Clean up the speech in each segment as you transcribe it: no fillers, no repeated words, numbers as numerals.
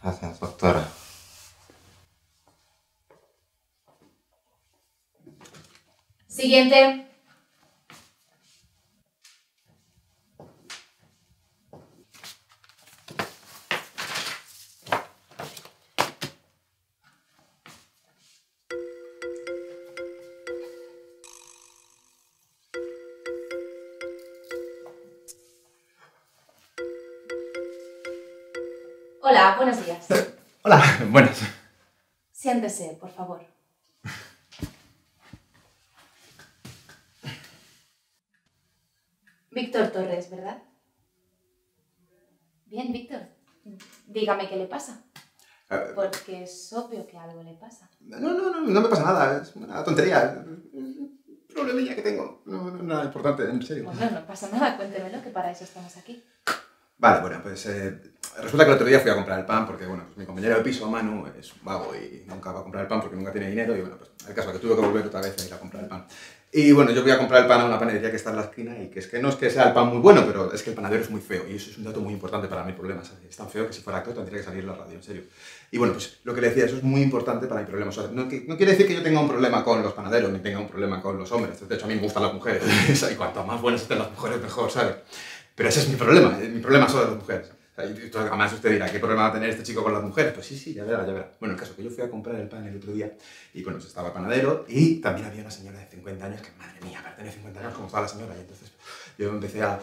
Gracias, doctora. Siguiente. Hola, buenos días. Hola, buenas. Siéntese, por favor. Víctor Torres, ¿verdad? Bien, Víctor. Dígame qué le pasa. Porque es obvio que algo le pasa. No me pasa nada. Es una tontería. Un problemilla que tengo. No, nada importante, en serio. Bueno, no pasa nada. Cuéntemelo, que para eso estamos aquí. Vale, bueno, pues resulta que el otro día fui a comprar el pan porque, bueno, pues mi compañero de piso, Manu, es un vago y nunca va a comprar el pan porque nunca tiene dinero y, bueno, pues el caso es que tuve que volver otra vez a ir a comprar el pan. Y, bueno, yo voy a comprar el pan a una panadería que está en la esquina y que es que no es que sea el pan muy bueno, pero es que el panadero es muy feo y eso es un dato muy importante para mi problema, ¿sabes? Es tan feo que si fuera actor tendría que salir en la radio, en serio. Y, bueno, pues lo que le decía, eso es muy importante para mi problema. O sea, no quiere decir que yo tenga un problema con los panaderos ni tenga un problema con los hombres. De hecho, a mí me gustan las mujeres y cuanto más buenas estén las mujeres, mejor, ¿sabes? Pero ese es mi problema son las mujeres. O sea, y además usted dirá, ¿qué problema va a tener este chico con las mujeres? Pues sí, ya verá, ya verá. Bueno, el caso es que yo fui a comprar el pan el otro día y, bueno, pues estaba el panadero y también había una señora de 50 años que, madre mía, para tener 50 años, como estaba la señora. Y entonces yo empecé a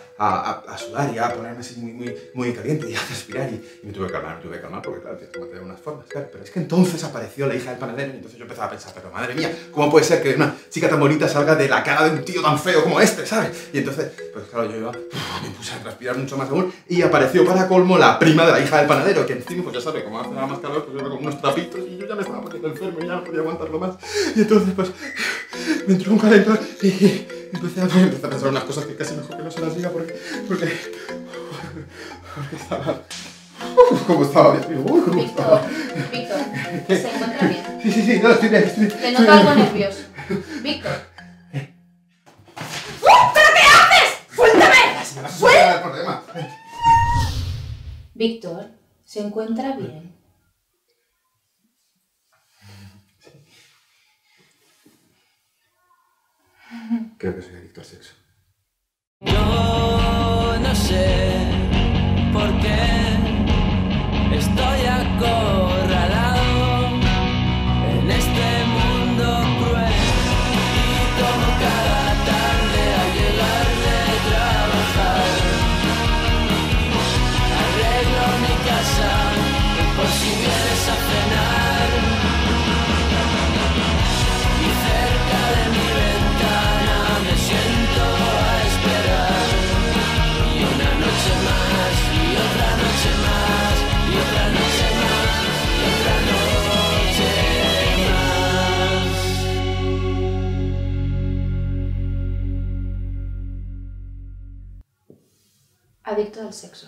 sudar y a ponerme así muy caliente y a respirar y me tuve que calmar porque, claro, tienes que mantener unas formas, claro. Pero es que entonces apareció la hija del panadero y entonces yo empezaba a pensar, pero madre mía, ¿cómo puede ser que una chica tan bonita salga de la cara de un tío tan feo como este, ¿sabes? Y entonces, pues claro, me puse a transpirar mucho más aún y apareció para colmo la prima de la hija del panadero, que encima, pues ya sabe, como hace más calor, pues yo con unos trapitos y yo ya me estaba poniendo enfermo y ya no podía aguantarlo más. Y entonces, pues, me entró un calentón y empecé a pensar unas cosas que casi mejor que no se las diga porque estaba... ¿Cómo estaba? Víctor, ¿se encuentra bien? Sí, no, estoy bien. Le noto algo nervioso. Víctor. ¿Pero qué haces? ¡Suéltame! ¡Suéltame! Víctor, ¿se encuentra bien? Creo que soy adicto al sexo. Yo no sé por qué estoy acorralado en este mundo cruel y como cada tarde al llegar de trabajar arreglo mi casa por si vienes a cenar y cerca de mi ventana me siento a esperar y una noche más y otra noche más y otra noche más y otra noche más. Adicto al sexo.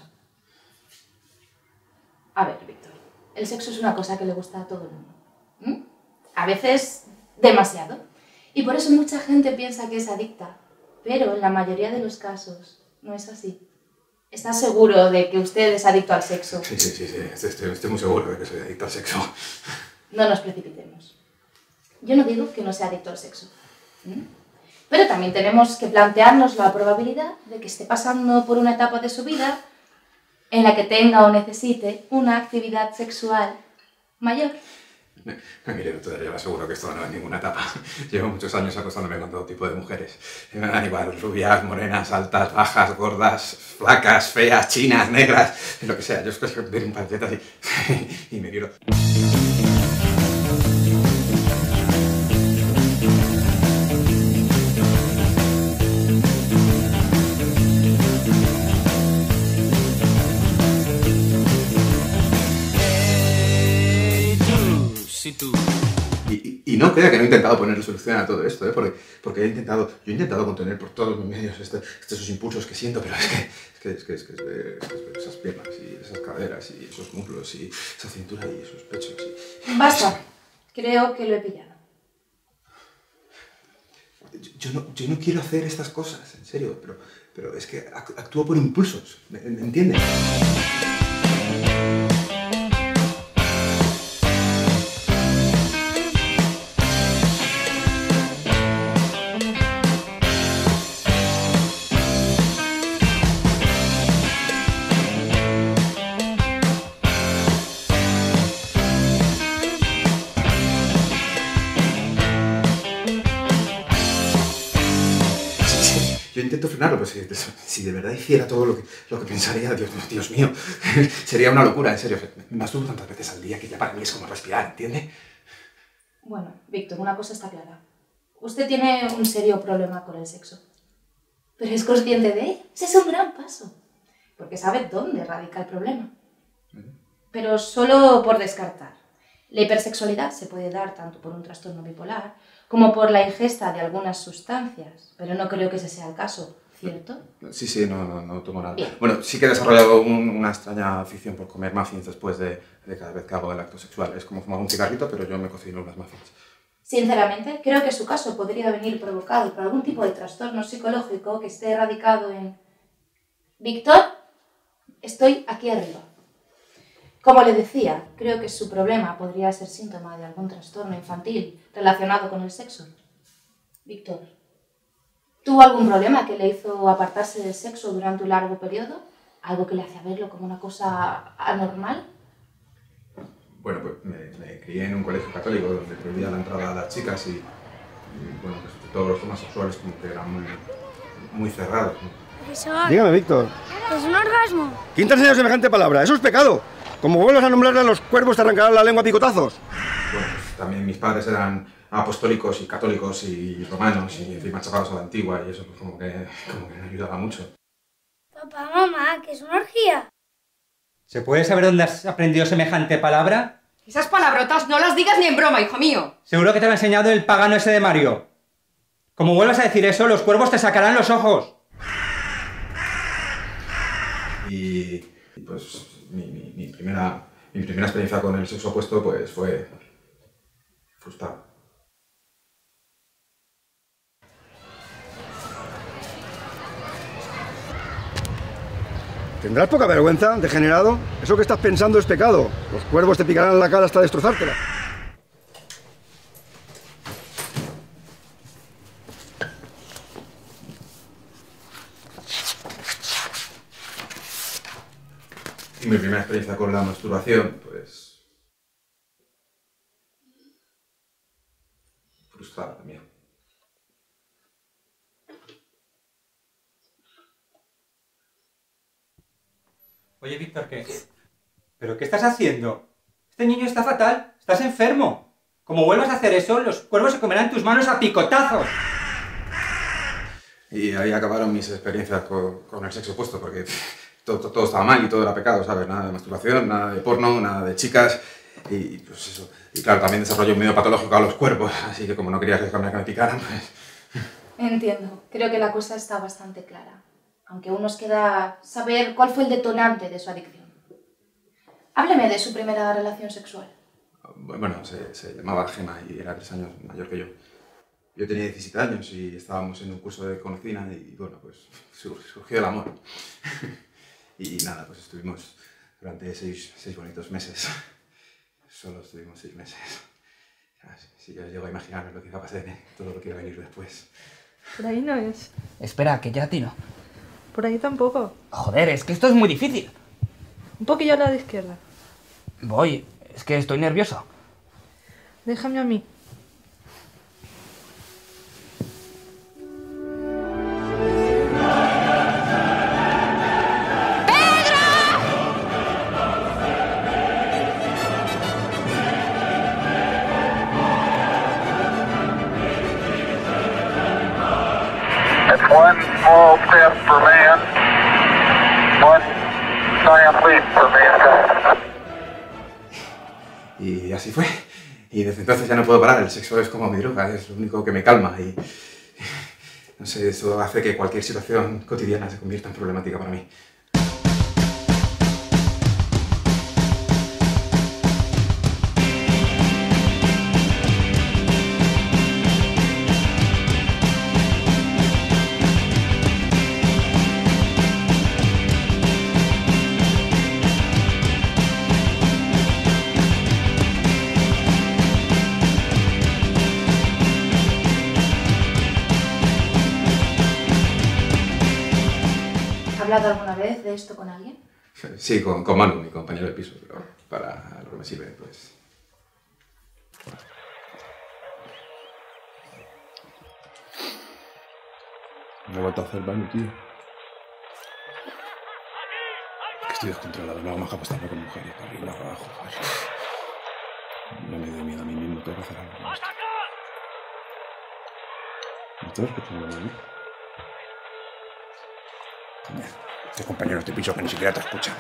A ver, Víctor, el sexo es una cosa que le gusta a todo el mundo. A veces demasiado. Y por eso mucha gente piensa que es adicta. Pero en la mayoría de los casos no es así. ¿Estás seguro de que usted es adicto al sexo? Sí, estoy muy seguro de que soy adicto al sexo. No nos precipitemos. Yo no digo que no sea adicto al sexo. Pero también tenemos que plantearnos la probabilidad de que esté pasando por una etapa de su vida en la que tenga o necesite una actividad sexual mayor. Mire, doctora, yo le aseguro que esto no es ninguna etapa. Llevo muchos años acostándome con todo tipo de mujeres. Me dan igual, rubias, morenas, altas, bajas, gordas, flacas, feas, chinas, negras, lo que sea. Yo es que ver un panfleto así y me quiero... no crea que no he intentado poner solución a todo esto, porque yo he intentado contener por todos los medios esos impulsos que siento, pero es que esas piernas y esas caderas y esos muslos y esa cintura y esos pechos. Basta. Creo que lo he pillado. Yo no quiero hacer estas cosas, en serio, pero es que actúo por impulsos, ¿me entiendes? Yo intento frenarlo, pero si de verdad hiciera todo lo que pensaría, Dios mío, sería una locura, en serio. Me masturbo tantas veces al día que ya para mí es como respirar, ¿entiende? Bueno, Víctor, una cosa está clara. Usted tiene un serio problema con el sexo. Pero es consciente de ello. Ese es un gran paso. Porque sabe dónde radica el problema. Pero solo por descartar. La hipersexualidad se puede dar tanto por un trastorno bipolar como por la ingesta de algunas sustancias, pero no creo que ese sea el caso, ¿cierto? Sí, no tomo nada. Bien. Bueno, sí que he desarrollado una extraña afición por comer muffins después de cada vez que hago el acto sexual. Es como fumar un cigarrito, pero yo me cocino unas muffins. Sinceramente, creo que su caso podría venir provocado por algún tipo de trastorno psicológico que esté radicado en... Víctor, estoy aquí arriba. Como le decía, creo que su problema podría ser síntoma de algún trastorno infantil relacionado con el sexo. Víctor, ¿tuvo algún problema que le hizo apartarse del sexo durante un largo periodo? ¿Algo que le hacía verlo como una cosa anormal? Bueno, pues me crié en un colegio católico donde prohibía la entrada a las chicas y bueno, pues todos los temas sexuales como que eran muy cerrados, ¿no? Profesor, Dígame, Víctor. ¿es un orgasmo? ¿Quién te ha enseñado semejante palabra? ¡Eso es pecado! Como vuelvas a nombrarle a los cuervos te arrancarán la lengua a picotazos. Bueno, pues también mis padres eran apostólicos y católicos y romanos y encima chapados a la antigua y eso pues como que me ayudaba mucho. Papá, mamá, ¿qué es una orgía? ¿Se puede saber dónde has aprendido semejante palabra? Esas palabrotas no las digas ni en broma, hijo mío. Seguro que te lo ha enseñado el pagano ese de Mario. Como vuelvas a decir eso, los cuervos te sacarán los ojos. Y pues mi primera experiencia con el sexo opuesto pues fue frustrada. ¿Tendrás poca vergüenza, degenerado? Eso que estás pensando es pecado. Los cuervos te picarán la cara hasta destrozártela. Y mi primera experiencia con la masturbación, pues... frustrada también. Oye, Víctor, ¿qué? ¿Pero qué estás haciendo? Este niño está fatal. Estás enfermo. Como vuelvas a hacer eso, los cuervos se comerán tus manos a picotazos. Y ahí acabaron mis experiencias con el sexo opuesto, porque todo estaba mal y todo era pecado, ¿sabes? Nada de masturbación, nada de porno, nada de chicas, y pues eso. Y claro, también desarrollé un miedo patológico a los cuerpos, así que como no quería arriesgarme a que me picaran, pues... Entiendo. Creo que la cosa está bastante clara. Aunque aún nos queda saber cuál fue el detonante de su adicción. Hábleme de su primera relación sexual. Bueno, se llamaba Gemma y era 3 años mayor que yo. Yo tenía 17 años y estábamos en un curso de cocina y bueno, pues surgió el amor. Y nada, pues estuvimos durante 6 bonitos meses. Solo estuvimos 6 meses. Si yo llego a imaginarme lo que iba a pasar, todo lo que iba a venir después. Por ahí no es. Espera, que ya tiro. Por ahí tampoco. Joder, es que esto es muy difícil. Un poquillo a la izquierda. Voy, es que estoy nervioso. Déjame a mí. One small step for man, one giant leap for mankind. Y así fue. Y desde entonces ya no puedo parar, el sexo es como mi droga, es lo único que me calma y... No sé, eso hace que cualquier situación cotidiana se convierta en problemática para mí. ¿Has hablado alguna vez de esto con alguien? Sí, con Manu, mi compañero de piso, pero para lo que me sirve, pues... Me he vuelto a hacer baño, tío. Que estoy descontrolado, no hago más que apostarme con mujeres, para arriba, para abajo, joder. No me doy miedo a mí mismo, tengo que hacer algo con esto. ¿Me estás escuchando a mí? Este compañero de este piso que ni siquiera te escucha.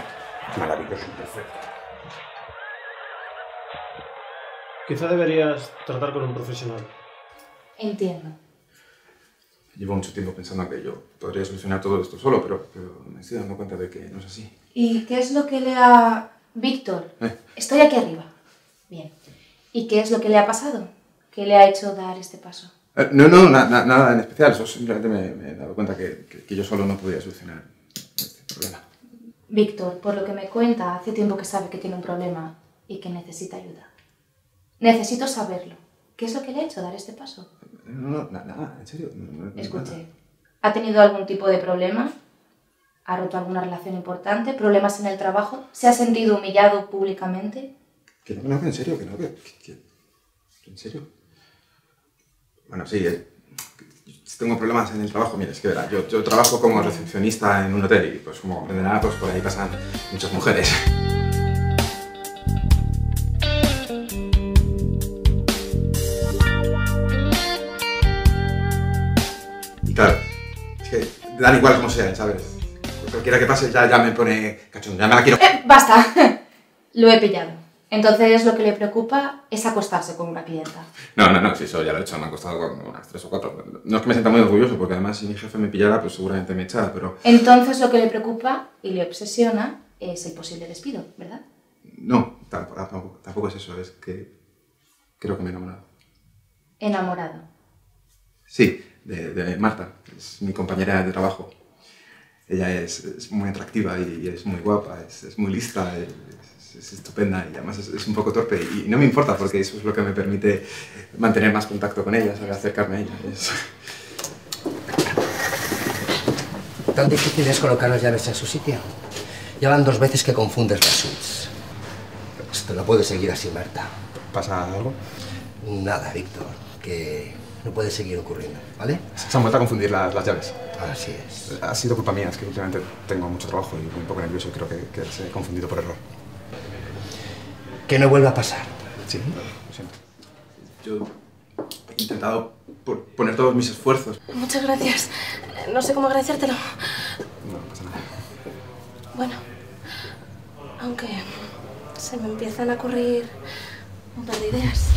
Maravilloso, perfecto. Quizá deberías tratar con un profesional. Entiendo. Llevo mucho tiempo pensando que yo podría solucionar todo esto solo, pero me estoy dando cuenta de que no es así. ¿Y qué es lo que le ha... Víctor, estoy aquí arriba. Bien. ¿Y qué es lo que le ha pasado? ¿Qué le ha hecho dar este paso? No, nada en especial. Eso simplemente me he dado cuenta que yo solo no podía solucionar este problema. Víctor, por lo que me cuenta, hace tiempo que sabe que tiene un problema y que necesita ayuda. Necesito saberlo. ¿Qué es lo que le ha hecho dar este paso? No, nada, en serio. Escuche, ¿ha tenido algún tipo de problema? ¿Ha roto alguna relación importante? ¿Problemas en el trabajo? ¿Se ha sentido humillado públicamente? Que no, en serio, que ¿en serio? Bueno, sí, tengo problemas en el trabajo. Mira, es que verá, yo trabajo como recepcionista en un hotel y pues como comprenderá, pues por ahí pasan muchas mujeres. Y claro, es que dan igual como sea, ¿sabes? Cualquiera que pase ya me pone cachondo, ya me la quiero... ¡Basta! Lo he pillado. Entonces lo que le preocupa es acostarse con una clienta. No, si eso ya lo he hecho, me ha costado con unas 3 o 4. No es que me sienta muy orgulloso, porque además si mi jefe me pillara, pues seguramente me echara, pero... Entonces lo que le preocupa y le obsesiona es el posible despido, ¿verdad? No, tampoco es eso, es que creo que me he enamorado. Enamorado. Sí, de Marta, es mi compañera de trabajo. Ella es muy atractiva y es muy guapa, es muy lista, es estupenda y además es un poco torpe y no me importa porque eso es lo que me permite mantener más contacto con ella, ¿sabes? Acercarme a ella. ¿Tan difícil es colocar las llaves en su sitio? Ya van 2 veces que confundes las suites. Esto no puede seguir así, Marta. ¿Pasa algo? Nada, Víctor, que no puede seguir ocurriendo, ¿vale? Se han vuelto a confundir las llaves. Así es. Ha sido culpa mía, es que últimamente tengo mucho trabajo y un poco nervioso y creo que se he confundido por error. Que no vuelva a pasar. Sí, lo siento. Yo he intentado poner todos mis esfuerzos. Muchas gracias. No sé cómo agradecértelo. No pasa nada. Bueno, aunque se me empiezan a ocurrir un par de ideas.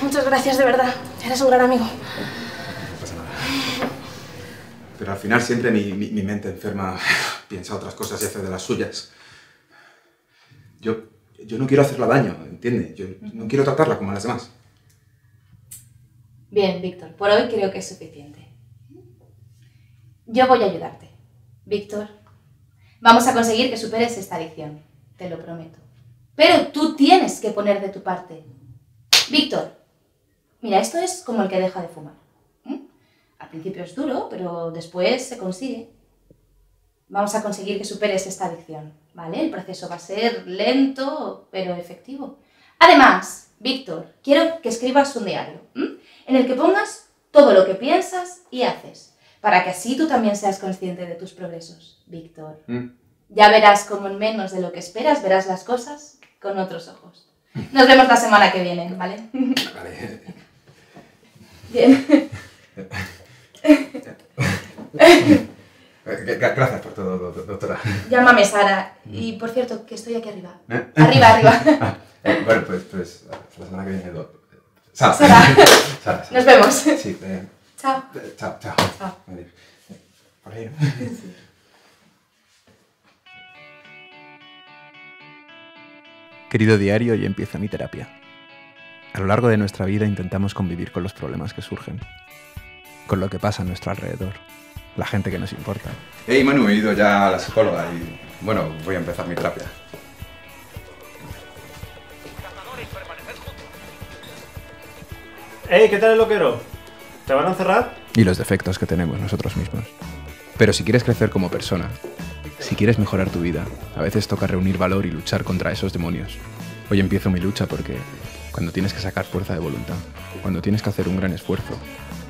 Muchas gracias, de verdad. Eres un gran amigo. No pasa nada. Pero al final siempre mi mente enferma piensa otras cosas y hace de las suyas. Yo no quiero hacerla daño, ¿entiendes? Yo no quiero tratarla como a las demás. Bien, Víctor, por hoy creo que es suficiente. Yo voy a ayudarte. Víctor, vamos a conseguir que superes esta adicción, te lo prometo. Pero tú tienes que poner de tu parte. Víctor, mira, esto es como el que deja de fumar. Al principio es duro, pero después se consigue. Vamos a conseguir que superes esta adicción, ¿vale? El proceso va a ser lento, pero efectivo. Además, Víctor, quiero que escribas un diario, en el que pongas todo lo que piensas y haces, para que así tú también seas consciente de tus progresos, Víctor. Ya verás cómo en menos de lo que esperas verás las cosas con otros ojos. Nos vemos la semana que viene, ¿vale? Vale. Bien. Gracias por todo, doctora. Llámame Sara. Y por cierto, que estoy aquí arriba. Arriba. Bueno, pues la semana que viene Sara. Sara. Nos vemos. Sí. Chao. Chao. Chao. Por ahí, ¿no? Sí. Querido diario, hoy empieza mi terapia. A lo largo de nuestra vida intentamos convivir con los problemas que surgen, con lo que pasa a nuestro alrededor, la gente que nos importa. Hey, Manu, he ido ya a la psicóloga y, bueno, voy a empezar mi terapia. ¡Ey! ¿Qué tal el loquero? ¿Te van a encerrar? Y los defectos que tenemos nosotros mismos. Pero si quieres crecer como persona, si quieres mejorar tu vida, a veces toca reunir valor y luchar contra esos demonios. Hoy empiezo mi lucha porque cuando tienes que sacar fuerza de voluntad, cuando tienes que hacer un gran esfuerzo,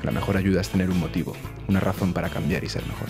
la mejor ayuda es tener un motivo, una razón para cambiar y ser mejor.